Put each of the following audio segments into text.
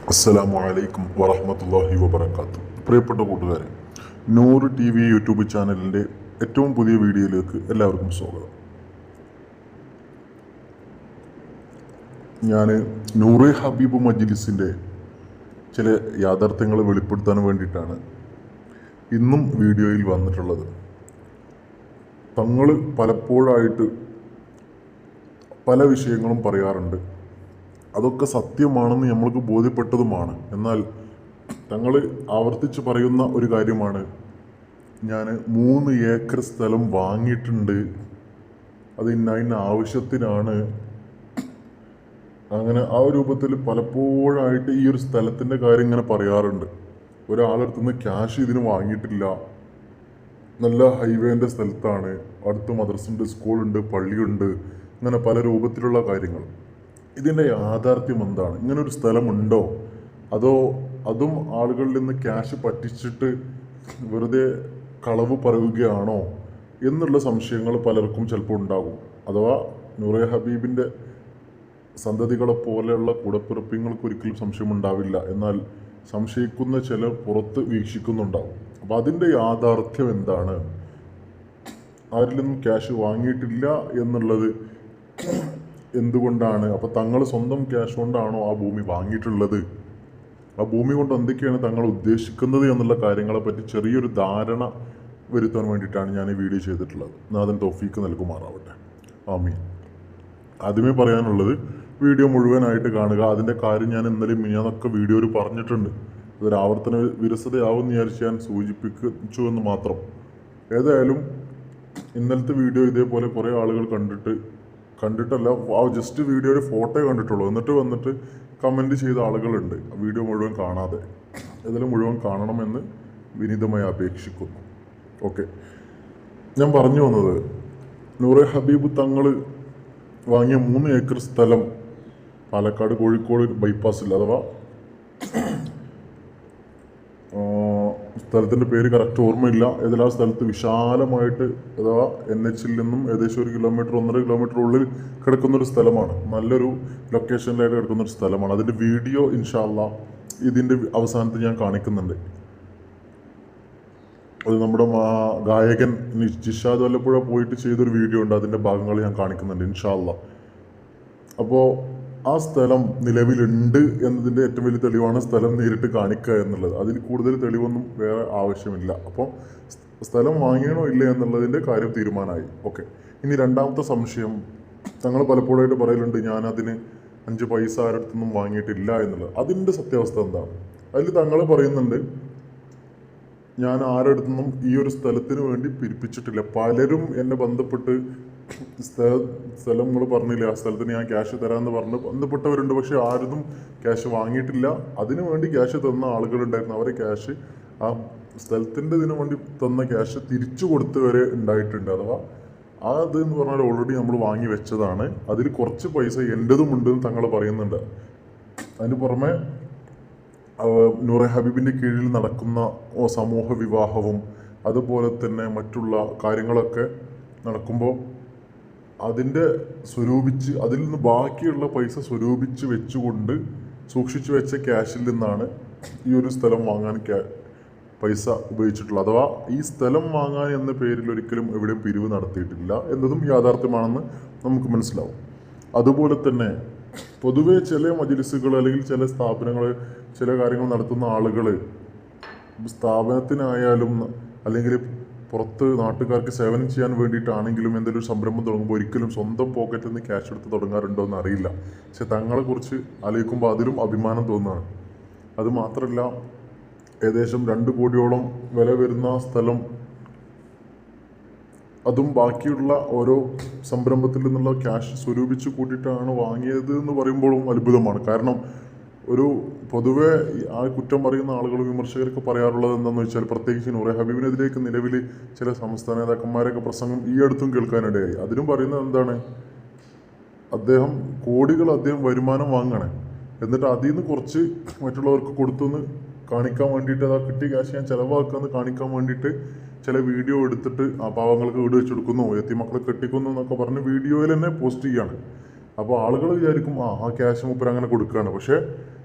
അസ്സലാമു അലൈക്കും വറഹ്മത്തുള്ളാഹി വബറകാതുഹു. പ്രിയപ്പെട്ട കൂട്ടുകാരെ, നൂറ് ടി വി യൂട്യൂബ് ചാനലിൻ്റെ ഏറ്റവും പുതിയ വീഡിയോയിലേക്ക് എല്ലാവർക്കും സ്വാഗതം. ഞാൻ നൂറെ ഹബീബ് മജ്ലിസിൻ്റെ ചില യാഥാർത്ഥ്യങ്ങൾ വെളിപ്പെടുത്താൻ വേണ്ടിയിട്ടാണ് ഇന്നും വീഡിയോയിൽ വന്നിട്ടുള്ളത്. തങ്ങൾ പലപ്പോഴായിട്ട് പല വിഷയങ്ങളും പറയാറുണ്ട്. അതൊക്കെ സത്യമാണെന്ന് നമ്മൾക്ക് ബോധ്യപ്പെട്ടതുമാണ്. എന്നാൽ തങ്ങൾ ആവർത്തിച്ച് പറയുന്ന ഒരു കാര്യമാണ്, ഞാൻ 3 ഏക്കർ സ്ഥലം വാങ്ങിയിട്ടുണ്ട്, അത് ഇന്ന ആവശ്യത്തിനാണ്. അങ്ങനെ ആ രൂപത്തിൽ പലപ്പോഴായിട്ട് ഈ ഒരു സ്ഥലത്തിൻ്റെ കാര്യം ഇങ്ങനെ പറയാറുണ്ട്. ഒരാളടുത്തുനിന്ന് ക്യാഷ് ഇതിന് വാങ്ങിയിട്ടില്ല, നല്ല ഹൈവേൻ്റെ സ്ഥലത്താണ്, അടുത്ത് മദ്രസുണ്ട്, സ്കൂളുണ്ട്, പള്ളിയുണ്ട്, അങ്ങനെ പല രൂപത്തിലുള്ള കാര്യങ്ങൾ. ഇതിൻ്റെ യാഥാർത്ഥ്യം എന്താണ്? ഇങ്ങനൊരു സ്ഥലമുണ്ടോ, അതോ അതും ആളുകളിൽ നിന്ന് ക്യാഷ് പറ്റിച്ചിട്ട് വെറുതെ കളവ് പറയുകയാണോ എന്നുള്ള സംശയങ്ങൾ പലർക്കും ചിലപ്പോൾ ഉണ്ടാകും. അഥവാ നൂറെ ഹബീബിൻ്റെ സന്തതികളെ പോലെയുള്ള കൂടപ്പിറപ്പിങ്ങൾക്ക് ഒരിക്കലും സംശയമുണ്ടാവില്ല, എന്നാൽ സംശയിക്കുന്ന ചിലർ പുറത്ത് വീക്ഷിക്കുന്നുണ്ടാവും. അപ്പോൾ അതിൻ്റെ യാഥാർത്ഥ്യം എന്താണ്? ആരിൽ നിന്നും ക്യാഷ് വാങ്ങിയിട്ടില്ല എന്നുള്ളത് എന്തുകൊണ്ടാണ്? അപ്പോൾ തങ്ങൾ സ്വന്തം ക്യാഷ് കൊണ്ടാണോ ആ ഭൂമി വാങ്ങിയിട്ടുള്ളത്? ആ ഭൂമി കൊണ്ട് എന്തൊക്കെയാണ് തങ്ങൾ ഉദ്ദേശിക്കുന്നത് എന്നുള്ള കാര്യങ്ങളെ പറ്റി ചെറിയൊരു ധാരണ വരുത്താൻ വേണ്ടിയിട്ടാണ് ഞാൻ ഈ വീഡിയോ ചെയ്തിട്ടുള്ളത്. നാഥൻ തൗഫീക്ക് നൽകുമാറാവട്ടെ, ആമീൻ. ആദ്യമേ പറയാനുള്ളത്, വീഡിയോ മുഴുവനായിട്ട് കാണുക. അതിൻ്റെ കാര്യം ഞാൻ ഇന്നലെയും മിനിഞ്ഞാന്നൊക്കെ വീഡിയോയിൽ പറഞ്ഞിട്ടുണ്ട്. അതൊരു ആവർത്തന വിരസതയാവും എന്ന് വിചാരിച്ച് ഞാൻ സൂചിപ്പിച്ചു എന്ന് മാത്രം. ഏതായാലും ഇന്നലത്തെ വീഡിയോ ഇതേപോലെ കുറേ ആളുകൾ കണ്ടിട്ടല്ല, ആ ജസ്റ്റ് വീഡിയോയുടെ ഫോട്ടോ കണ്ടിട്ടുള്ളൂ. എന്നിട്ട് വന്നിട്ട് കമൻറ്റ് ചെയ്ത ആളുകളുണ്ട് വീഡിയോ മുഴുവൻ കാണാതെ. ഇതിലും മുഴുവൻ കാണണമെന്ന് വിനീതമായി അപേക്ഷിക്കുന്നു. ഓക്കെ, ഞാൻ പറഞ്ഞു വന്നത്, നൂറെ ഹബീബ് തങ്ങൾ വാങ്ങിയ 3 ഏക്കർ സ്ഥലം പാലക്കാട് കോഴിക്കോട് ബൈപ്പാസിൽ, അഥവാ സ്ഥലത്തിൻ്റെ പേര് കറക്റ്റ് ഓർമ്മയില്ല, ഏതെല്ലാം സ്ഥലത്ത് വിശാലമായിട്ട്, അഥവാ NH നിന്നും ഏകദേശം 1 കിലോമീറ്റർ 1.5 കിലോമീറ്റർ ഉള്ളിൽ കിടക്കുന്നൊരു സ്ഥലമാണ്. നല്ലൊരു ലൊക്കേഷനിലായിട്ട് കിടക്കുന്നൊരു സ്ഥലമാണ്. അതിൻ്റെ വീഡിയോ ഇൻഷാ അല്ലാഹ് ഇതിൻ്റെ അവസാനത്ത് ഞാൻ കാണിക്കുന്നുണ്ട്. അത് നമ്മുടെ ഗായകൻ ജിഷാദ് വല്ലപ്പുഴ പോയിട്ട് ചെയ്തൊരു വീഡിയോ ഉണ്ട്, അതിൻ്റെ ഭാഗങ്ങൾ ഞാൻ കാണിക്കുന്നുണ്ട് ഇൻഷാ അല്ലാഹ്. അപ്പോൾ ആ സ്ഥലം നിലവിലുണ്ട് എന്നതിൻ്റെ ഏറ്റവും വലിയ തെളിവാണ് സ്ഥലം നേരിട്ട് കാണിക്കുക എന്നുള്ളത്. അതിൽ കൂടുതൽ തെളിവൊന്നും വേറെ ആവശ്യമില്ല. അപ്പോൾ സ്ഥലം വാങ്ങിയണോ ഇല്ല എന്നുള്ളതിൻ്റെ കാര്യം തീരുമാനമായി. ഓക്കെ, ഇനി രണ്ടാമത്തെ സംശയം, തങ്ങൾ പലപ്പോഴായിട്ട് പറയലുണ്ട് ഞാനതിന് 5 പൈസ ആരടുത്തൊന്നും വാങ്ങിയിട്ടില്ല എന്നുള്ളത്. അതിൻ്റെ സത്യാവസ്ഥ എന്താണ്? അതിൽ തങ്ങൾ പറയുന്നുണ്ട്, ഞാൻ ആരടുത്തൊന്നും ഈ ഒരു സ്ഥലത്തിന് വേണ്ടി പിരിപ്പിച്ചിട്ടില്ല. പലരും എന്നെ ബന്ധപ്പെട്ട് സ്ഥലം നിങ്ങൾ പറഞ്ഞില്ല, ആ സ്ഥലത്തിന് ഞാൻ ക്യാഷ് തരാമെന്ന് പറഞ്ഞ് ബന്ധപ്പെട്ടവരുണ്ട്. പക്ഷെ ആരും ക്യാഷ് വാങ്ങിയിട്ടില്ല. അതിനു വേണ്ടി ക്യാഷ് തന്ന ആളുകളുണ്ടായിരുന്നു. അവരെ ക്യാഷ്, ആ സ്ഥലത്തിൻ്റെ ഇതിനു വേണ്ടി തന്ന ക്യാഷ് തിരിച്ചു കൊടുത്തവരെ ഉണ്ടായിട്ടുണ്ട്. അഥവാ അത് എന്ന് പറഞ്ഞാൽ ഓൾറെഡി നമ്മൾ വാങ്ങി വെച്ചതാണ്. അതിൽ കുറച്ച് പൈസ എൻ്റെതും ഉണ്ടെന്ന് തങ്ങൾ പറയുന്നുണ്ട്. അതിന് പുറമെ നൂറെ ഹബീബിൻ്റെ കീഴിൽ നടക്കുന്ന സമൂഹ വിവാഹവും അതുപോലെ തന്നെ മറ്റുള്ള കാര്യങ്ങളൊക്കെ നടക്കുമ്പോൾ അതിൻ്റെ സ്വരൂപിച്ച്, അതിൽ നിന്ന് ബാക്കിയുള്ള പൈസ സ്വരൂപിച്ച് വെച്ചുകൊണ്ട് സൂക്ഷിച്ചു വെച്ച ക്യാഷിൽ നിന്നാണ് ഈ ഒരു സ്ഥലം വാങ്ങാൻ പൈസ ഉപയോഗിച്ചിട്ടുള്ളത്. അഥവാ ഈ സ്ഥലം വാങ്ങാൻ എന്ന പേരിൽ ഒരിക്കലും എവിടെയും പിരിവ് നടത്തിയിട്ടില്ല എന്നതും യാഥാർത്ഥ്യമാണെന്ന് നമുക്ക് മനസ്സിലാവും. അതുപോലെ തന്നെ പൊതുവെ ചില മജ്‌ലിസുകൾ അല്ലെങ്കിൽ ചില സ്ഥാപനങ്ങൾ, ചില കാര്യങ്ങൾ നടത്തുന്ന ആളുകൾ സ്ഥാപനത്തിനായാലും അല്ലെങ്കിൽ പുറത്ത് നാട്ടുകാർക്ക് സേവനം ചെയ്യാൻ വേണ്ടിയിട്ടാണെങ്കിലും എന്തെങ്കിലും സംരംഭം തുടങ്ങുമ്പോൾ ഒരിക്കലും സ്വന്തം പോക്കറ്റിൽ നിന്ന് ക്യാഷ് എടുത്ത് തുടങ്ങാറുണ്ടോ എന്ന് അറിയില്ല. പക്ഷെ തങ്ങളെക്കുറിച്ച് ആലോചിക്കുമ്പോൾ അതിലും അഭിമാനം തോന്നുകയാണ്. അതുമാത്രമല്ല, ഏകദേശം 2 കോടിയോളം വില വരുന്ന സ്ഥലം, അതും ബാക്കിയുള്ള ഓരോ സംരംഭത്തിൽ നിന്നുള്ള ക്യാഷ് സ്വരൂപിച്ച് കൂട്ടിയിട്ടാണ് വാങ്ങിയത് എന്ന് പറയുമ്പോഴും അത്ഭുതമാണ്. കാരണം ഒരു പൊതുവെ ആ കുറ്റം പറയുന്ന ആളുകൾ, വിമർശകരൊക്കെ പറയാറുള്ളത് എന്താണെന്ന് വെച്ചാൽ, പ്രത്യേകിച്ച് നൂറെ ഹബീബിനെതിരേക്ക് നിലവിൽ ചില സംസ്ഥാന നേതാക്കന്മാരൊക്കെ പ്രസംഗം ഈ അടുത്തും കേൾക്കാനിടയായി. അതിലും പറയുന്നത് എന്താണ്, അദ്ദേഹം കോടികൾ വരുമാനം വാങ്ങണേ, എന്നിട്ട് അതിൽ നിന്ന് കുറച്ച് മറ്റുള്ളവർക്ക് കൊടുത്തുനിന്ന് കാണിക്കാൻ വേണ്ടിയിട്ട്, അതാ കിട്ടിയ ക്യാഷ് ഞാൻ ചിലവാക്കാമെന്ന് കാണിക്കാൻ വേണ്ടിയിട്ട് ചില വീഡിയോ എടുത്തിട്ട് ആ പാവങ്ങൾക്ക് വീട് വെച്ച് കൊടുക്കുന്നു, യത്തീമക്കളെ കെട്ടിക്കുന്നു എന്നൊക്കെ പറഞ്ഞ് വീഡിയോയിൽ തന്നെ പോസ്റ്റ് ചെയ്യാണ്. അപ്പോൾ ആളുകൾ വിചാരിക്കും ആ ക്യാഷ് മൂപ്പർ അങ്ങനെ കൊടുക്കുകയാണ്. പക്ഷേ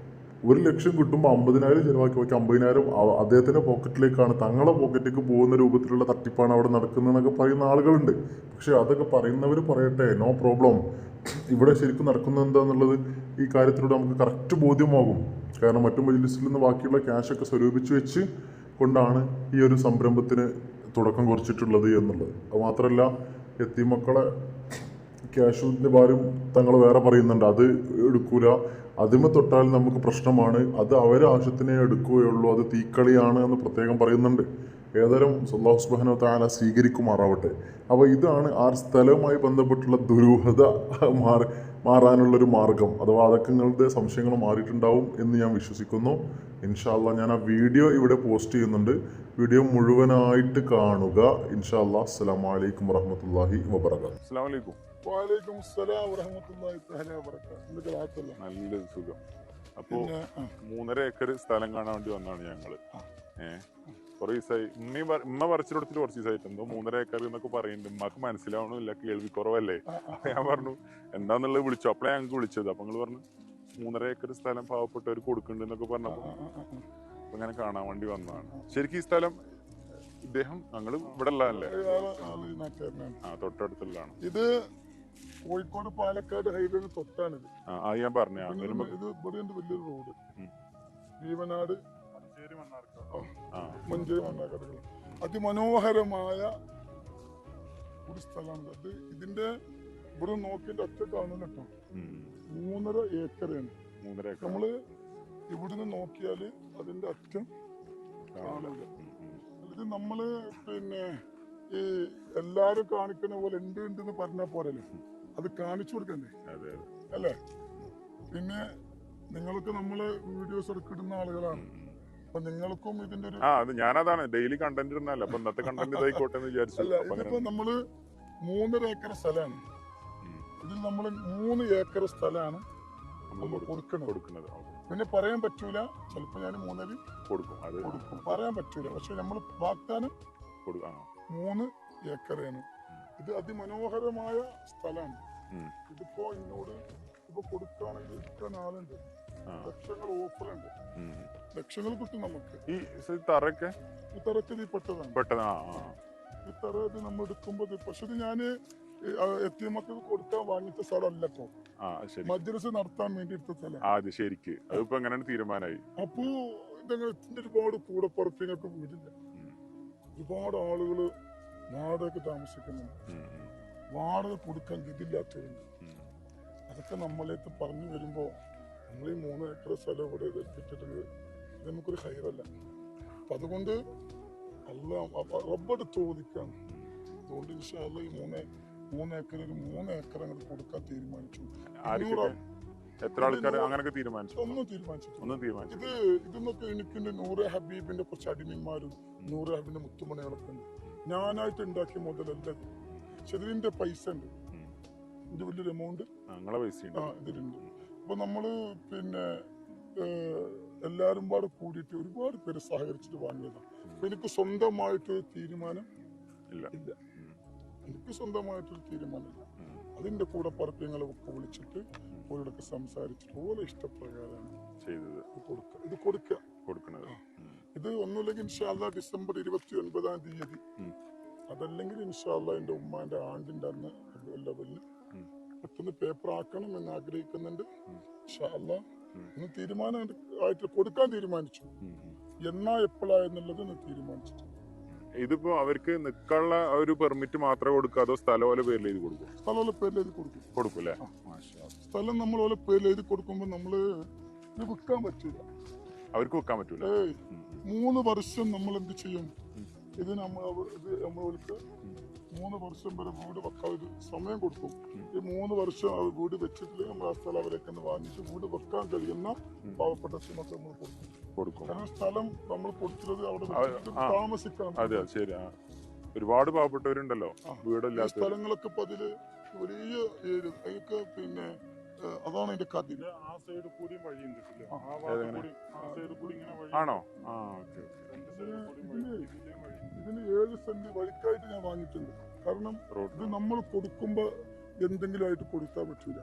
1 ലക്ഷം കിട്ടുമ്പോൾ 50,000 ചിലവാക്കി ബാക്കി 50,000 അദ്ദേഹത്തിൻ്റെ പോക്കറ്റിലേക്കാണ്, തങ്ങളെ പോക്കറ്റിലേക്ക് പോകുന്ന രൂപത്തിലുള്ള തട്ടിപ്പാണ് അവിടെ നടക്കുന്നതെന്നൊക്കെ പറയുന്ന ആളുകളുണ്ട്. പക്ഷേ അതൊക്കെ പറയുന്നവർ പറയട്ടെ, നോ പ്രോബ്ലം. ഇവിടെ ശരിക്കും നടക്കുന്നത് എന്താണെന്നുള്ളത് ഈ കാര്യത്തിലൂടെ നമുക്ക് കറക്റ്റ് ബോധ്യമാകും. കാരണം മറ്റു മജ്ലിസിൽ നിന്ന് ബാക്കിയുള്ള ക്യാഷൊക്കെ സ്വരൂപിച്ച് വെച്ച് കൊണ്ടാണ് ഈ ഒരു സംരംഭത്തിന് തുടക്കം കുറിച്ചിട്ടുള്ളത് എന്നുള്ളത്. അത് മാത്രമല്ല, യത്തീമക്കളെ ക്യാഷിൻ്റെ ഭാരം തങ്ങൾ വേറെ പറയുന്നുണ്ട്, അത് എടുക്കൂല, അതിമ തൊട്ടാൽ നമുക്ക് പ്രശ്നമാണ്, അത് അവരെ ആവശ്യത്തിനേ എടുക്കുകയുള്ളൂ, അത് തീക്കളിയാണ് എന്ന് പ്രത്യേകം പറയുന്നുണ്ട്. ഏതായാലും അല്ലാഹു സുബ്ഹാനഹു വ തആല സ്വീകരിക്കുമാറാവട്ടെ. അപ്പോൾ ഇതാണ് ആ സ്ഥലവുമായി ബന്ധപ്പെട്ടുള്ള ദുരൂഹത മാറാനുള്ളൊരു മാർഗം. അഥവാ അതൊക്കെ നിങ്ങളുടെ സംശയങ്ങൾ മാറിയിട്ടുണ്ടാവും എന്ന് ഞാൻ വിശ്വസിക്കുന്നു. ഇൻഷാ അല്ലാഹ് ഞാൻ ആ വീഡിയോ ഇവിടെ പോസ്റ്റ് ചെയ്യുന്നുണ്ട്. വീഡിയോ മുഴുവനായിട്ട് കാണുക ഇൻഷാ അല്ലാഹ്. അസ്സലാമു അലൈക്കും വറഹ്മത്തുള്ളാഹി വബറകാതുഹു. അസ്സലാമു അലൈക്കും. വഅലൈക്കും അസ്സലാം വറഹ്മത്തുള്ളാഹി തആല വബറകാതുഹു. നല്ല സുഖം. അപ്പോൾ 3.5 ഏക്കർ സ്ഥലം കാണാൻ വേണ്ടി വന്നാണ് ഞങ്ങള്. കുറെ ദിവസമായി ഉമ്മ പറിച്ചിട്ട് കൊടുത്തിട്ട് കുറച്ച് ദിവസമായിട്ട് എന്തോ 3.5 ഏക്കർ എന്നൊക്കെ പറയുന്നുണ്ട്. ഉമ്മക്ക് മനസ്സിലാവണമില്ല, കേൾവി കുറവല്ലേ. ഞാൻ പറഞ്ഞു എന്താന്നുള്ളത് വിളിച്ചു. അപ്പളേ ഞങ്ങൾക്ക് വിളിച്ചത്. അപ്പൊ നിങ്ങൾ പറഞ്ഞു 3.5 ഏക്കർ സ്ഥലം പാവപ്പെട്ടവർ കൊടുക്കുന്നുണ്ടെന്നൊക്കെ പറഞ്ഞപ്പോ അപ്പൊ ഇങ്ങനെ കാണാൻ വേണ്ടി വന്നതാണ്. ശരിക്കും ഈ സ്ഥലം ഇദ്ദേഹം ഞങ്ങള് ഇവിടെ ഉള്ളതല്ലേ? തൊട്ടടുത്തുള്ളതാണ്. ഇത് കോഴിക്കോട് പാലക്കാട് ഹൈവേന് തൊട്ടാണിത്. അത് ഞാൻ പറഞ്ഞു. ഇത് ഇവിടെ വലിയൊരു റോഡ്, ജീവനാട് മഞ്ചേരി മണ്ണാർക്കാട് അതിമനോഹരമായ ഒരു സ്ഥലമാണ് അത്. ഇതിന്റെ ഇവിടെ നോക്കിന്റെ ഒറ്റ കാണുന്ന കേട്ടോ 3.5 ഏക്കറാണ്. നമ്മള് ഇവിടുന്ന് നോക്കിയാല് അതിന്റെ അറ്റം കാണില്ല. ഇത് നമ്മള് പിന്നെ ഈ എല്ലാരും കാണിക്കുന്ന പോലെ ഉണ്ടെന്ന് പറഞ്ഞാൽ പോരല്ലോ, അത് കാണിച്ചു കൊടുക്കണ്ടേ അല്ലേ? പിന്നെ നിങ്ങൾക്ക് നമ്മള് വീഡിയോസ് എടുക്കിടുന്ന ആളുകളാണ്. അപ്പൊ നിങ്ങൾക്കും ഇതിന്റെ ഒരു ഞാനതാണ് ഡെയിലി കണ്ടന്റ് ഇടുന്നല്ല. അപ്പൊ ഇന്നത്തെ കണ്ടന്റ് ഇതായിക്കോട്ടെ എന്ന് വിചാരിച്ചു. ഇതിപ്പോ നമ്മള് 3.5 ഏക്കർ സ്ഥലമാണ്. ഇതിൽ നമ്മള് 3 ഏക്കർ സ്ഥലമാണ് കൊടുക്കുന്നത്. പിന്നെ പറയാൻ പറ്റൂല, ചിലപ്പോ ഞാൻ 3 കൊടുക്കും, പറയാൻ പറ്റൂല. പക്ഷെ നമ്മൾ വാഗ്ദാനം 3 ഏക്കറാണ്. ഇത് അതിമനോഹരമായ സ്ഥലമാണ്. ഇതിപ്പോ എന്നോട് ഇപ്പൊ കൊടുക്കുകയാണെങ്കിൽ ഇഷ്ടം ആളുണ്ട്, ലക്ഷങ്ങൾ ഓഫറുണ്ട്, ലക്ഷങ്ങൾ കിട്ടും നമുക്ക്. ഈ തറക്ക് ഇത് പെട്ടതാണ്. ഈ തറ ഇത് നമ്മൾ എടുക്കുമ്പോ, പക്ഷെ ഇത് ഞാന് എത്തിമക്കൾക്ക് കൊടുക്കാൻ വാങ്ങിച്ച സ്ഥലമല്ല ഇപ്പൊ, മജ്‌ലിസ് നടത്താൻ വേണ്ടി എടുത്ത സ്ഥലം. ശരിക്ക് അതിപ്പോ എങ്ങനെയാണ് തീരുമാനമായി? അപ്പോ ഇതിന്റെ ഒരുപാട് കൂടപ്പുറപ്പിനൊക്കെ വീടില്ല, ഒരുപാട് ആളുകള് വാടക താമസിക്കുന്നുണ്ട്, വാടക കൊടുക്കാൻ ഗതിയില്ലാത്തവരുണ്ട്. അതൊക്കെ നമ്മളേക്ക് പറഞ്ഞു വരുമ്പോ നമ്മൾ ഈ 3 ഏക്കർ സ്ഥലം ഇവിടെ എത്തിച്ചിട്ടുണ്ട്, നമുക്കൊരു ഹൈറല്ല. അപ്പൊ അതുകൊണ്ട് റബ്ബട് ചോദിക്കാം. അതുകൊണ്ട് ഇൻഷാ അല്ലാഹ് ഈ 3 ഏക്കർ 3 ഏക്കർ അങ്ങോട്ട് കൊടുക്കാൻ തീരുമാനിച്ചു. എത്ര ആൾക്കാർ അങ്ങനെയൊക്കെ തീരുമാനിച്ചു? ഒന്നും തീരുമാനിച്ചു. ഇതൊന്നൊക്കെ എനിക്കുണ്ട്. നൂറ് ഹബീബിന്റെ കുറച്ച് അടിമന്മാരും നൂറ് ഹബീബിന്റെ മുത്തുമണികളൊക്കെ ഉണ്ട്. ഞാനായിട്ട് ഉണ്ടാക്കിയ മുതലല്ല ഇത്. പക്ഷെ ഇതിന്റെ പൈസ ഉണ്ട്, ഇതിന്റെ വലിയൊരു എമൗണ്ട് ഇതിലുണ്ട്. അപ്പൊ നമ്മള് പിന്നെ എല്ലാരും പാടെ കൂടിയിട്ട് ഒരുപാട് പേര് സഹകരിച്ചിട്ട് വാങ്ങിയതാണ്. അപ്പൊ എനിക്ക് സ്വന്തമായിട്ടൊരു തീരുമാനം ഇല്ല. എനിക്ക് സ്വന്തമായിട്ടൊരു തീരുമാനമില്ല. അതിന്റെ കൂടെ പറപ്പിങ്ങളൊക്കെ വിളിച്ചിട്ട് ഓരോടൊക്കെ സംസാരിച്ചിട്ട് ഓരോ ഇഷ്ടപ്രകാരമാണ് ചെയ്തത്. ഇത് കൊടുക്കുന്നത്. ഇത് ഒന്നുമില്ലെങ്കിൽ ഇൻഷാ അല്ലാഹ് ഡിസംബർ 29-ാം തീയതി, അതല്ലെങ്കിൽ ഇൻഷാ അല്ലാഹ് എന്റെ ഉമ്മാന്റെ ആണ്ടിന്റെ അന്ന് ലെവലിൽ പെട്ടെന്ന് പേപ്പർ ആക്കണം എന്ന് ആഗ്രഹിക്കുന്നുണ്ട്. ഇൻഷാ അല്ലാഹ് ഇന്ന് തീരുമാനമായിട്ട് കൊടുക്കാൻ തീരുമാനിച്ചു. എന്നാ എപ്പോഴായെന്നുള്ളത് തീരുമാനിച്ചിട്ട്. ഇതിപ്പോ അവർക്ക് നിൽക്കാനുള്ള ഒരു പെർമിറ്റ് മാത്രമേ കൊടുക്കൂ, അതോ സ്ഥലം പോലെ പേരിൽ എഴുതി കൊടുക്കും? സ്ഥലം പോലെ പേരിൽ എഴുതി കൊടുക്കും അല്ലേ? സ്ഥലം നമ്മൾ പോലെ പേരിൽ എഴുതി കൊടുക്കുമ്പോ നമ്മള് ഇത് വിൽക്കാൻ പറ്റൂല, അവർക്ക് വെക്കാൻ പറ്റൂല. 3 വർഷം നമ്മൾ എന്ത് ചെയ്യും? ഇത് നമ്മൾക്ക് 3 വർഷം വരെ വീട് വെക്കാൻ ഒരു സമയം കൊടുക്കും. ഈ 3 വർഷം വീട് വെച്ചിട്ടില്ലെങ്കിൽ നമ്മൾ ആ സ്ഥലം അവരൊക്കെ വാങ്ങിച്ച് വീട് വെക്കാൻ കഴിയുന്ന പാവപ്പെട്ട നമ്മൾ കൊടുക്കും. കാരണം സ്ഥലം നമ്മൾ കൊടുക്കുന്നത് അവിടെ താമസിക്കാൻ. അതെ ശരി. ഒരുപാട് പാവപ്പെട്ടവരുണ്ടല്ലോ വീടില്ലാത്ത സ്ഥലങ്ങളൊക്കെ. ഇപ്പൊ അതില് വലിയ അതൊക്കെ പിന്നെ അതാണ് അതിന്റെ കഥ. ആ സൈഡ് കൂടി വഴിയുണ്ട്. ആണോ? ഇതിന് 7 സെന്റ് വഴിക്കായിട്ട് ഞാൻ വാങ്ങിയിട്ടുണ്ട്. കാരണം ഇത് നമ്മൾ കൊടുക്കുമ്പോ എന്തെങ്കിലും ആയിട്ട് കൊടുക്കാൻ പറ്റൂല.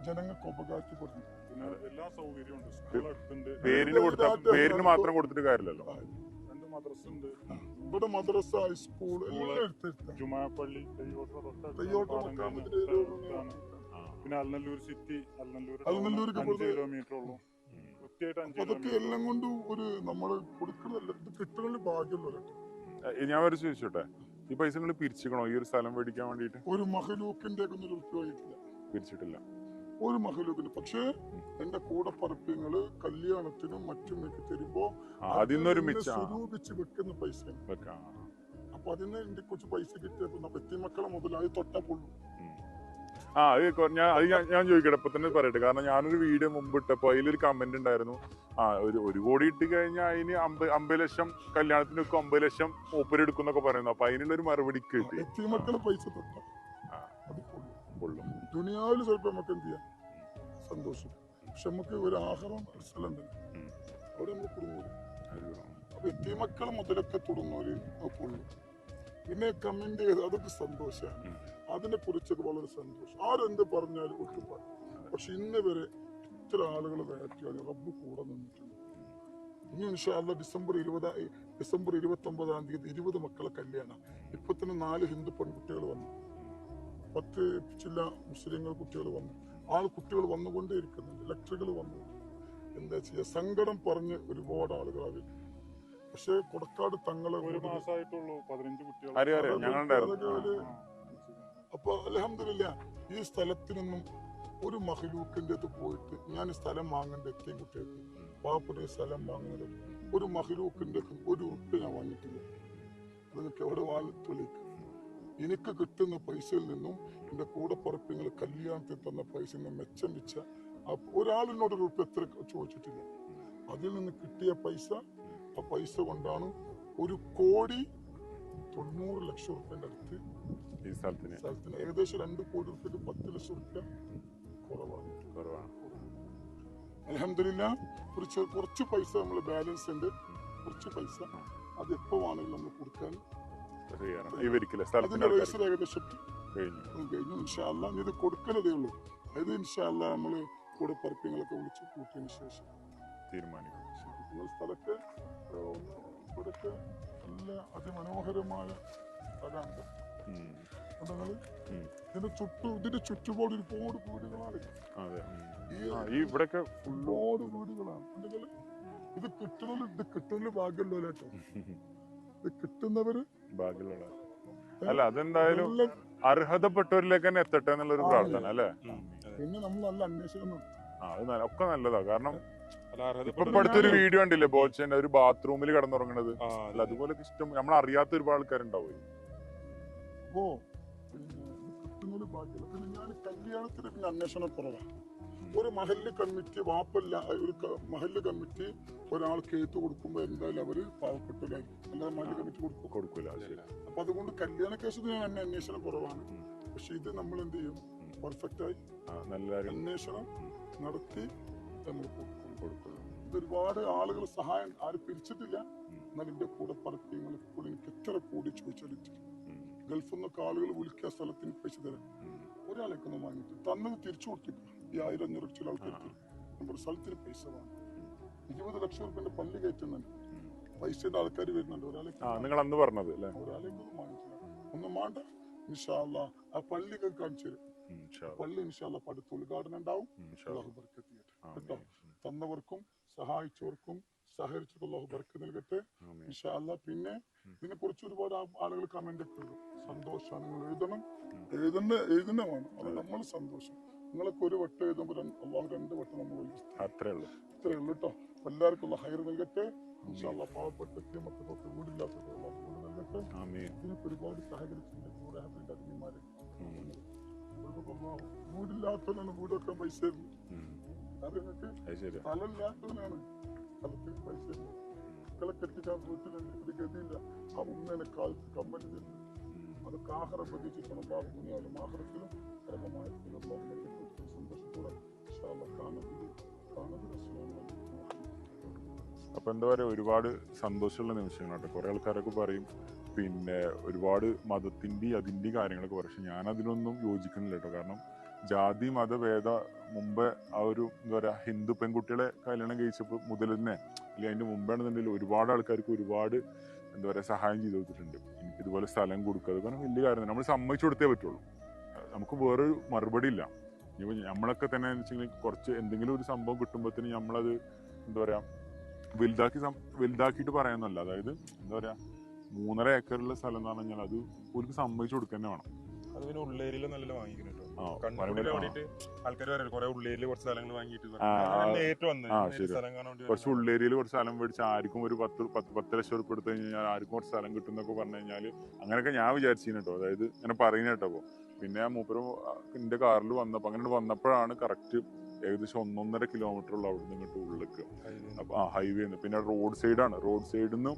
ജനങ്ങൾക്ക് ഉപകാരപ്പെടുന്നു. പിന്നെ എല്ലാ സൗകര്യവും ഉണ്ട്. സ്കൂൾ അടുത്തുണ്ട്. പേരിന് മാത്രം കൊടുത്തിട്ട് കാര്യമില്ലല്ലോ. 2 മദ്രസ ഉണ്ട്. ഇവിടെ മദ്രസ, ഹൈസ്കൂൾ എല്ലാം എടുത്തെടുത്താണ്. ജുമാപ്പള്ളി, തെയ്യോട്ട തെയ്യോട്ട മക്കാമത്തിന്റെ ഏരിയയിലാണ്. പിന്നെ അൽനല്ലൂർ സിറ്റി, അൽനല്ലൂർ അൽനല്ലൂർക്ക് 5 കിലോമീറ്റർ ഉള്ളൂ. കൃത്യമായിട്ട് 5 അതൊക്കെ കിലോമീറ്റർ. എല്ലാം കൊണ്ടും ഒരു നമ്മള് കൊടുക്കുന്നതല്ല, ഇത് കിട്ടുന്ന ഭാഗ്യമുള്ള ഞാൻ ഒരു ചോദിച്ചോട്ടെ, ഈ പൈസ നിങ്ങൾ പിരിച്ചിക്കണോ ഈ ഒരു സ്ഥലം മേടിക്കാൻ വേണ്ടിട്ട്? ഒരു മഹലൂക്കിന്റെ ഒക്കെ ഒന്നും ഉപയോഗിക്കില്ല, പിരിച്ചിട്ടില്ല ഒരു മഹലൂക്കിന്. പക്ഷേ എന്റെ കൂടെ പറപ്പിങ്ങള് കല്യാണത്തിനും മറ്റും ഒക്കെ തരുമ്പോ അതിന്നൊരു സ്വരൂപിച്ച് വെക്കുന്ന പൈസ. അപ്പൊ അതിന് എന്റെ കുറച്ച് പൈസ കിട്ടിയപ്പോ വ്യക്തിമക്കളെ മുതലായി തൊട്ട പൊള്ളു. ഞാൻ ചോദിക്കട്ടെ, ഇപ്പൊ തന്നെ പറയട്ടെ, കാരണം ഞാനൊരു വീഡിയോ മുമ്പ് ഇട്ടപ്പോ അതിലൊരു കമന്റ് ഉണ്ടായിരുന്നു, ഒരു കോടി ഇട്ട് കഴിഞ്ഞാൽ അതിന് 50 ലക്ഷം കല്യാണത്തിനൊക്കെ 50 ലക്ഷം ഓപ്പരെടുക്കും എന്നൊക്കെ പറയുന്നു. അപ്പൊ അതിനുള്ള ഒരു മറുപടി കിട്ടി. വ്യക്തിമക്കളെ പൈസ തൊട്ട അത് പൊള്ളും. ദുനിയാവില് ചിലപ്പോ നമുക്ക് എന്ത് ചെയ്യാം, സന്തോഷം. പക്ഷെ നമുക്ക് ഒരു ആഹാരം സ്ഥലം തന്നെ, അവിടെ നമ്മൾ കുടുങ്ങൂല. അപ്പൊ വ്യക്തിമക്കളെ മുതലൊക്കെ തുടങ്ങൂര് പൊള്ളും. പിന്നെ കമന്റ് ചെയ്ത് അതൊക്കെ സന്തോഷമാണ്. അതിനെ കുറിച്ചൊക്കെ വളരെ സന്തോഷം. ആരെന്ത് പറഞ്ഞാലും ഒട്ടുപാട്. പക്ഷെ ഇന്ന് വരെ ഇത്ര ആളുകൾ വേറ്റിയാണ് റബ്ബ് കൂടെ നിന്നിട്ടുണ്ട്. ഇനി ഇൻഷാ അല്ലാഹ് ഡിസംബർ 29-ആം തീയതി 20 മക്കളെ കല്യാണം. ഇപ്പൊ തന്നെ 4 ഹിന്ദു പെൺകുട്ടികൾ വന്നു, 10 ചില മുസ്ലിങ്ങൾ കുട്ടികൾ വന്നു. കുട്ടികൾ വന്നുകൊണ്ടേ ഇരിക്കുന്നുണ്ട്, ഇലക്ട്രികൾ വന്നു. എന്താ ചെയ്യുക, സങ്കടം പറഞ്ഞ് ഒരുപാട് ആളുകളാണ്. പക്ഷെ കൊടക്കാട് തങ്ങളെ 1 മാസമായിട്ടുള്ളൂ 15 കുട്ടികൾ. അപ്പൊ അൽഹംദുലില്ലാ ഈ സ്ഥലത്തിനൊന്നും ഒരു മഹലൂക്കിന്റെ അടുത്ത് പോയിട്ട് ഞാൻ സ്ഥലം വാങ്ങേണ്ട എത്തിയും കുട്ടികൾക്ക് പാവപ്പെട്ട സ്ഥലം വാങ്ങുന്നത് ഒരു മഹലൂക്കിന്റെ ₹1 ഞാൻ വാങ്ങിയിട്ടില്ല. അതൊക്കെ എവിടെ വാങ്ങിത്തൊളിക്കും. എനിക്ക് കിട്ടുന്ന പൈസയിൽ നിന്നും എന്റെ കൂടെ പുറപ്പിങ്ങൾ കല്യാണത്തിൽ തന്ന പൈസ മെച്ചം വെച്ച ഒരാളിനോട് ₹1 എത്ര ചോദിച്ചിട്ടില്ല. അതിൽ നിന്ന് കിട്ടിയ പൈസ, ആ പൈസ കൊണ്ടാണ് 1,90,00,000 അടുത്ത് ഈ സ്ഥലത്തിന് ഏകദേശം 2 കോടി രൂപയ്ക്ക് 10 ലക്ഷം രൂപ കുറവാണ്. അൽഹംദുലില്ലാ കുറച്ച് പൈസ നമ്മൾ ബാലൻസ് ഉണ്ട്. കുറച്ച് പൈസ അത് എപ്പോ വേണമെങ്കിലും നമ്മൾ കൊടുക്കാൻ അതിന്റെ രജിസ്റ്റർ ഏകദേശം കഴിഞ്ഞു. ഇൻഷാ അല്ലാഹ് ഇത് കൊടുക്കലതേ ഉള്ളൂ. അത് ഇൻഷാ അല്ലാഹ് നമ്മള് കൂടെ പറപ്പിങ്ങളൊക്കെ വിളിച്ച് കൂട്ടിയതിനു ശേഷം തീരുമാനിക്കും. സ്ഥലത്ത് ഇവിടൊക്കെ നല്ല അതിമനോഹരമായ സ്ഥലമുണ്ട്. ഇതിന്റെ ചുറ്റുപാട് ഒരുപാട് വീടുകളാണ്. ഒരുപാട് വീടുകളാണ്. ഇത് കിട്ടുന്ന ഭാഗ്യമുള്ള കേട്ടോ. ഇത് കിട്ടുന്നവര് ഭാഗ്യമുള്ള അല്ല, അതെന്തായാലും അർഹതപ്പെട്ടവരിലേക്ക് തന്നെ എത്തട്ടെ എന്നുള്ളൊരു പ്രാർത്ഥന അല്ലേ. പിന്നെ നമ്മൾ നല്ല അന്വേഷണം ഒക്കെ നല്ലതാ. കാരണം ഇപ്പൊ അടുത്തൊരു വീഡിയോ ഉണ്ടല്ലേ ബോച്ചന്റെ ഒരു ബാത്റൂമിൽ കിടന്നുറങ്ങണത്. അല്ല അതുപോലെ ഇഷ്ടം നമ്മൾ അറിയാത്ത ഒരുപാട് ആൾക്കാരുണ്ടാവും. അപ്പോ കിട്ടുന്നത് ഭാഗ്യമുള്ള. പിന്നെ ഞാൻ കല്യാണത്തിന് പിന്നെ അന്വേഷണം കുറവാണ്. ഒരു മഹല്ല് കമ്മിറ്റി വാപ്പല്ല, ഒരു മഹല്ല് കമ്മിറ്റി ഒരാൾക്ക് എഴുത്ത് കൊടുക്കുമ്പോ എന്തായാലും അവര് പാവപ്പെട്ടവരായിരിക്കും. അല്ലാതെ മഹല്ല് കമ്മിറ്റി കൊടുക്കൂല. അപ്പൊ അതുകൊണ്ട് കല്യാണ കേസത്തിന് ഞാൻ അന്വേഷണം കുറവാണ്. പക്ഷെ ഇത് നമ്മൾ എന്ത് ചെയ്യും, പെർഫെക്റ്റായി അന്വേഷണം നടത്തി നമ്മൾ കൊടുക്കും. ഇതൊരുപാട് ആളുകൾ സഹായം ആരും പിരിച്ചിട്ടില്ല. എന്നാൽ എന്റെ കൂടെ പറപ്പിങ്ങൾ ഇപ്പോൾ എനിക്ക് എത്ര കൂടി ചോദിച്ചാലും ഗൾഫിൽ നിന്നൊക്കെ ആളുകൾ വിളിക്കുക സ്ഥലത്തിന് പൈസ തരാം. ഒരാളേക്കൊന്നും വാങ്ങിയിട്ട് തന്നത് തിരിച്ചു കൊടുത്തില്ല. ഈ 1,000-500 ചില ആൾക്കാർ നമ്മുടെ സ്ഥലത്തിന് പൈസ വാങ്ങും. 20 ലക്ഷം രൂപ പള്ളി കയറ്റുന്നുണ്ട്. പൈസയുടെ ആൾക്കാർ വരുന്നുണ്ട്. ഒരാളേക്കൊന്നും വാങ്ങിയിട്ടില്ല. ഒന്നും വേണ്ട. ഇൻഷാ അല്ലാഹ് ആ പള്ളികൾ കാണിച്ചു തരും. പള്ളി ഇൻഷാ അല്ലാഹ് അടുത്ത ഉദ്ഘാടനം ഉണ്ടാവും. അല്ലാഹു ബർക്കത്ത് ചെയ്യട്ടെ കേട്ടോ. തന്നവർക്കും സഹായിച്ചവർക്കും സഹകരിച്ചവർക്ക് അല്ലാഹു ബർക്കത്ത് നൽകട്ടെ ഇൻഷാ അല്ലാഹ്. പിന്നെ ഇതിനെ കുറിച്ച് ഒരുപാട് ആളുകൾ കമന്റ് ഒക്കെ ഇടും. സന്തോഷമാണ്, നിങ്ങൾ എഴുതുന്ന വേണം. അത് നമ്മൾ സന്തോഷം. നിങ്ങളൊക്കെ ഒരു വട്ടം എഴുതുമ്പോൾ അല്ലാഹു 2 വട്ടം നമ്മൾ അത്രേ ഉള്ളൂ കേട്ടോ. എല്ലാവർക്കും ഹൈർ നൽകട്ടെ ഇൻഷാ അല്ലാഹ്. പാവപ്പെട്ട മക്കൾക്കൊക്കെ വീടില്ലാത്തവർക്ക് അല്ലാഹു വീട് നൽകട്ടെ. ഇതിനൊക്കെ ഒരുപാട് സഹകരിച്ചിട്ടുണ്ട് കൂടെ അധികന്മാരെ. വീടില്ലാത്തവനാണ് വീട് വെക്കാൻ പൈസ തരുന്നത്. നിങ്ങൾക്ക് സ്ഥലമില്ലാത്തവനാണ് സ്ഥലത്തിന് പൈസ തരുന്നത്. മക്കളെ കെട്ടിക്കാൻ വീട്ടിലുണ്ട്, ഒരു ഗതിയില്ല. ആ ഉമ്മേനെ കാലത്ത് കമ്പനി തരുന്നത്. അതൊക്കെ ആഹാരം പ്രതീക്ഷിക്കണം. ദുനിയാവിലും ആഹാരത്തിലും പരമമായത്തിലും സന്തോഷത്തോടെ അപ്പൊ എന്താ പറയാ, ഒരുപാട് സന്തോഷമുള്ള നിമിഷങ്ങളാട്ടെ. കുറെ ആൾക്കാരൊക്കെ പറയും പിന്നെ ഒരുപാട് മതത്തിന്റെ അതിന്റെ കാര്യങ്ങളൊക്കെ പറയും. പക്ഷെ ഞാൻ അതിനൊന്നും യോജിക്കുന്നില്ല കേട്ടോ. കാരണം ജാതി മതഭേദ മുമ്പ് ആ ഒരു എന്താ പറയാ ഹിന്ദു പെൺകുട്ടികളെ കല്യാണം കഴിച്ചപ്പോൾ മുതൽ തന്നെ അല്ലെങ്കിൽ അതിന്റെ മുമ്പാണെന്നുണ്ടെങ്കിൽ ഒരുപാട് ആൾക്കാർക്ക് ഒരുപാട് എന്താ പറയാ സഹായം ചെയ്തു കൊടുത്തിട്ടുണ്ട്. എനിക്ക് ഇതുപോലെ സ്ഥലം കൊടുക്കുക കാരണം വലിയ കാര്യം നമ്മൾ സമ്മതിച്ചു കൊടുത്തേ പറ്റുള്ളൂ. നമുക്ക് വേറൊരു മറുപടി ഇല്ല. ഇനി നമ്മളൊക്കെ തന്നെ വെച്ചെങ്കിൽ കുറച്ച് എന്തെങ്കിലും ഒരു സംഭവം കിട്ടുമ്പോഴത്തേന് നമ്മളത് എന്താ പറയാ വലുതാക്കിയിട്ട് പറയാന്നല്ല. അതായത് എന്താ പറയാ 3.5 ഏക്കറുള്ള സ്ഥലം എന്ന് പറഞ്ഞാൽ അത് ഒരു സമ്മതിച്ചു കൊടുക്കുക തന്നെ വേണം. അത് പിന്നെ ഉള്ളേരിയിൽ നല്ല വാങ്ങിക്കണം കേട്ടോ. ആ, കണ്ണൂരിൽ വേണ്ടിട്ട് ആൾക്കാർ പറയും കുറെ ഉള്ളേരിയിൽ കുറച്ച് സ്ഥലങ്ങൾ വാങ്ങിയിട്ട് സ്ഥലം കാണാൻ വേണ്ടി കുറച്ച് ഉള്ളേരിയയിൽ കുറച്ച് സ്ഥലം മേടിച്ച് ആർക്കും ഒരു 10 ലക്ഷം ഉറുപ്പ് എടുത്തു കഴിഞ്ഞാൽ ആർക്കും കുറച്ച് സ്ഥലം കിട്ടും എന്നൊക്കെ പറഞ്ഞു കഴിഞ്ഞാൽ അങ്ങനെയൊക്കെ ഞാൻ വിചാരിച്ചിരുന്നു കേട്ടോ. അതായത് ഇങ്ങനെ പറയുന്ന കേട്ടോ. പിന്നെ ആ മൂപ്പര് എന്റെ കാറിൽ വന്നപ്പോ അങ്ങനെ വന്നപ്പോഴാണ് കറക്റ്റ് ഏകദേശം 1.5 കിലോമീറ്റർ ഉള്ള അവിടെ നിന്ന് ഇങ്ങോട്ട് ഉള്ളിലേക്ക്. അപ്പൊ ആ ഹൈവേ പിന്നെ റോഡ് സൈഡാണ്. റോഡ് സൈഡിൽ നിന്ന്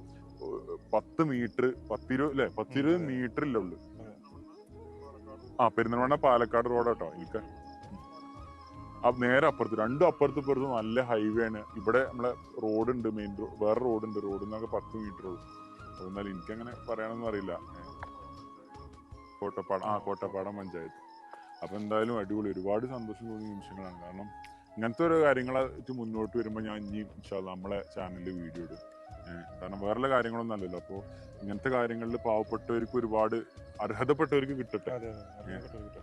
10 മീറ്റർ 10-20 മീറ്റർ ഇല്ല ഉള്ളു. ആ പെരിന്തൽമണ്ണ പാലക്കാട് റോഡാട്ടോ. എനിക്ക് നേരെ അപ്പുറത്ത് രണ്ടും അപ്പുറത്തും ഇപ്പുറത്തും നല്ല ഹൈവേ ആണ്. ഇവിടെ നമ്മളെ റോഡുണ്ട്, മെയിൻ റോഡ് വേറെ റോഡുണ്ട്. റോഡിൽ നിന്നൊക്കെ 10 മീറ്റർ ഉള്ളു. എന്നാലും എനിക്കങ്ങനെ പറയാനൊന്നും അറിയില്ല. കോട്ടപ്പാടം പഞ്ചായത്ത്. അപ്പൊ എന്തായാലും അടിപൊളി, ഒരുപാട് സന്തോഷം തോന്നിയ നിമിഷങ്ങളാണ്. കാരണം ഇങ്ങനത്തെ ഓരോ കാര്യങ്ങളായിട്ട് മുന്നോട്ട് വരുമ്പോൾ ഞാൻ ഇനി ഇൻഷാല്ലാ നമ്മളെ ചാനലിൽ വീഡിയോ ഇടും. കാരണം വേറെ കാര്യങ്ങളൊന്നും അല്ലല്ലോ. അപ്പോൾ ഇങ്ങനത്തെ കാര്യങ്ങളിൽ പാവപ്പെട്ടവർക്ക് ഒരുപാട് അർഹതപ്പെട്ടവർക്ക് കിട്ടട്ടെ.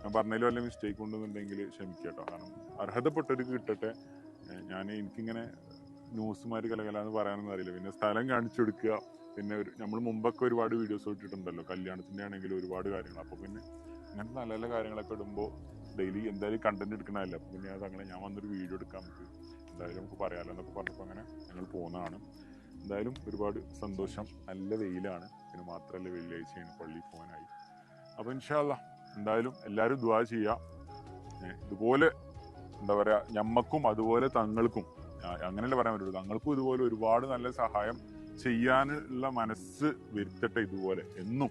ഞാൻ പറഞ്ഞതിൽ വല്ല മിസ്റ്റേക്ക് ഉണ്ടെന്നുണ്ടെങ്കിൽ ക്ഷമിക്കട്ടോ. കാരണം അർഹതപ്പെട്ടവർക്ക് കിട്ടട്ടെ. എനിക്കിങ്ങനെ ന്യൂസുമാര് കലകലാന്ന് പറയാനൊന്നും അറിയില്ല. പിന്നെ സ്ഥലം കാണിച്ചു കൊടുക്കുക. പിന്നെ നമ്മൾ മുമ്പൊക്കെ ഒരുപാട് വീഡിയോസ് ഇട്ടിട്ടുണ്ടല്ലോ, കല്യാണത്തിന്റെ ആണെങ്കിലും ഒരുപാട് കാര്യങ്ങൾ. അപ്പോൾ പിന്നെ ഇങ്ങനത്തെ നല്ല നല്ല കാര്യങ്ങളൊക്കെ ഇടുമ്പോൾ ഡെയിലി എന്തായാലും കണ്ടന്റ് എടുക്കണമല്ല. അപ്പോൾ പിന്നെ അതങ്ങനെ ഞാൻ വന്നൊരു വീഡിയോ എടുക്കാൻ നമുക്ക് എന്തായാലും നമുക്ക് പറയാമല്ലോ എന്നൊക്കെ പറഞ്ഞപ്പോൾ അങ്ങനെ ഞങ്ങൾ പോകുന്നതാണ്. എന്തായാലും ഒരുപാട് സന്തോഷം. നല്ല വെയിലാണ്. പിന്നെ മാത്രമല്ല വെള്ളിയാഴ്ചയാണ്, പള്ളി പോകാനായി. അപ്പോൾ ഇൻഷാ അല്ലാ എന്തായാലും എല്ലാവരും ദുആ ചെയ്യുക. ഇതുപോലെ എന്താ പറയുക ഞമ്മക്കും അതുപോലെ തങ്ങൾക്കും അങ്ങനെയല്ലേ പറയാൻ പറ്റുള്ളൂ. തങ്ങൾക്കും ഇതുപോലെ ഒരുപാട് നല്ല സഹായം ചെയ്യാനുള്ള മനസ്സ് വരുത്തട്ടെ ഇതുപോലെ എന്നും.